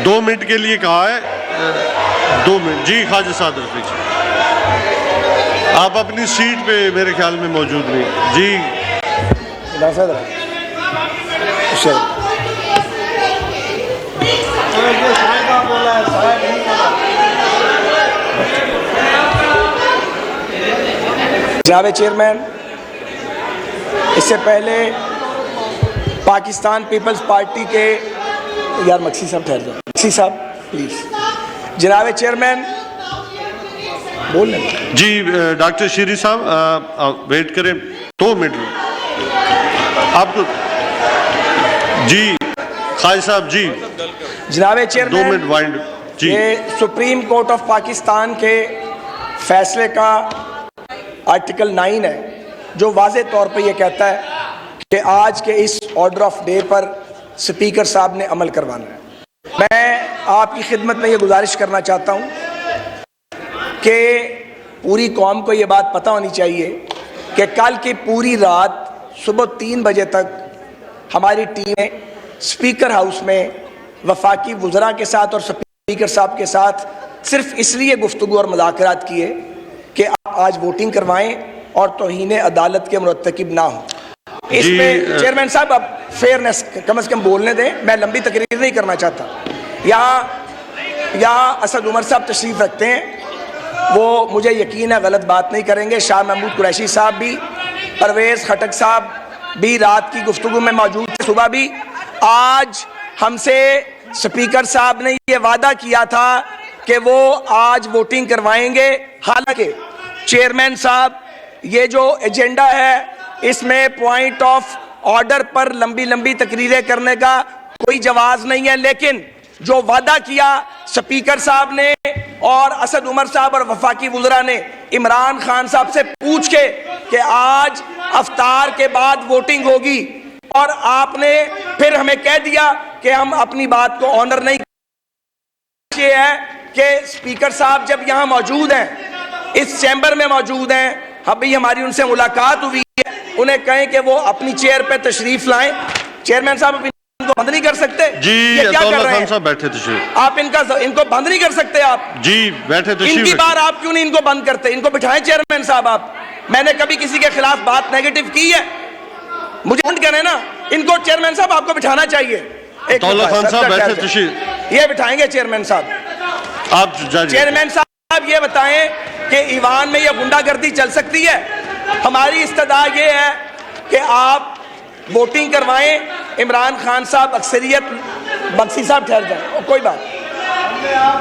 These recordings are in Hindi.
2 मिनट के लिए कहा है। 2 मिनट जी। ख्वाजा साद रफीक जी, आप अपनी सीट पे मेरे ख्याल में मौजूद नहीं जी। जनाब चेयरमैन, इससे पहले पाकिस्तान पीपल्स पार्टी के मक्सी साहब ठहर जाए। मक्सी साहब प्लीज। जनाब चेयरमैन बोल लें जी। डॉक्टर शीरी साहब वेट करें 2 मिनट आपको जी। ख्वाजा साहब जी। जनाब चेयरमैन 2 मिनट वाइंड जी। ये सुप्रीम कोर्ट ऑफ पाकिस्तान के फैसले का आर्टिकल 9 है, जो वाज़े तौर पे ये कहता है कि आज के इस ऑर्डर ऑफ डे पर स्पीकर साहब ने अमल करवाना है। मैं आपकी खिदमत में ये गुजारिश करना चाहता हूँ कि पूरी कौम को ये बात पता होनी चाहिए कि कल की पूरी रात सुबह 3 बजे तक हमारी टीमें स्पीकर हाउस में वफाकी वुज़रा के साथ और स्पीकर साहब के साथ सिर्फ इसलिए गुफ्तगू और मुज़ाकरात किए कि आप आज वोटिंग करवाएं और तौहीन अदालत के मुरतकिब ना हो। इसमें चेयरमैन साहब अब फेयरनेस कम से कम बोलने दें, मैं लंबी तकरीर नहीं करना चाहता। यहाँ असद उमर साहब तशरीफ़ रखते हैं, वो मुझे यकीन है गलत बात नहीं करेंगे। शाह महमूद कुरैशी साहब भी, परवेज़ खटक साहब भी रात की गुफ्तगू में मौजूद थे, सुबह भी। आज हमसे स्पीकर साहब ने ये वादा किया था कि वो आज वोटिंग करवाएंगे। हालांकि चेयरमैन साहब, ये जो एजेंडा है इसमें पॉइंट ऑफ ऑर्डर पर लंबी लंबी तकरीरें करने का कोई जवाज नहीं है, लेकिन जो वादा किया स्पीकर साहब ने और असद उमर साहब और वफाकी वुज़रा ने इमरान खान साहब से पूछ के कि आज अफ्तार के बाद वोटिंग होगी, और आपने फिर हमें कह दिया कि हम अपनी बात को ऑनर नहीं। ये है कि स्पीकर साहब जब यहाँ मौजूद हैं, इस चैम्बर में मौजूद हैं, अभी हमारी उनसे मुलाकात हुई है, उन्हें कहें कि वो अपनी चेयर पे तशरीफ लाएं। चेयरमैन साहब इनको बंद नहीं कर सकते जी। ये क्या कर रहे हैं? साहब बैठे थे, आप इनको बंद नहीं कर सकते आप जी। बैठे थे, इनकी बार आप क्यों नहीं इनको बंद करते? इनको बिठाएं चेयरमैन साहब। आप, मैंने कभी किसी के खिलाफ बात नेगेटिव की है? मुझे बंद करें ना इनको। चेयरमैन साहब आपको बिठाना चाहिए। खान साहब बैठे थे, ये बिठाएंगे चेयरमैन साहब। आप चेयरमैन साहब ये बताएं कि ईवान में ये गुंडागर्दी चल सकती है? हमारी इस्तदा ये है कि आप वोटिंग करवाएं। इमरान खान साहब अक्सरियत, बक्सी साहब ठहर जाए, कोई बात,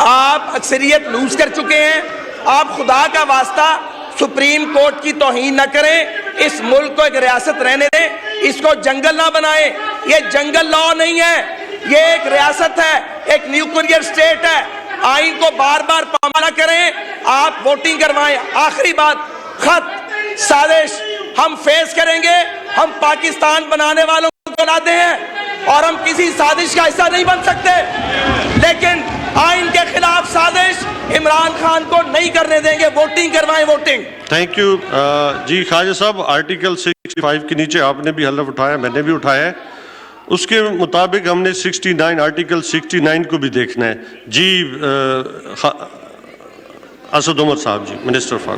आप अक्सरियत लूज कर चुके हैं। आप खुदा का वास्ता सुप्रीम कोर्ट की तौहीन न करें, इस मुल्क को एक रियासत रहने दें, इसको जंगल ना बनाएं। ये जंगल लॉ नहीं है, ये एक रियासत है, एक न्यूक्लियर स्टेट है। आइन को बार बार पामाना करें, आप वोटिंग करवाएं। आखिरी बात, खत साजिश हम फेस करेंगे। हम पाकिस्तान बनाने वालों को लाते हैं और हम किसी साजिश का हिस्सा नहीं बन सकते, लेकिन आइन के खिलाफ साजिश इमरान खान को नहीं करने देंगे। वोटिंग करवाएं, voting. Thank you ji. Khwaja Sahab, article 65 के नीचे आपने भी हलफ उठाया, मैंने भी उठाया है, उसके मुताबिक हमने 69 आर्टिकल 69 को भी देखना है जी। असद उमर साहब जी, मिनिस्टर फॉर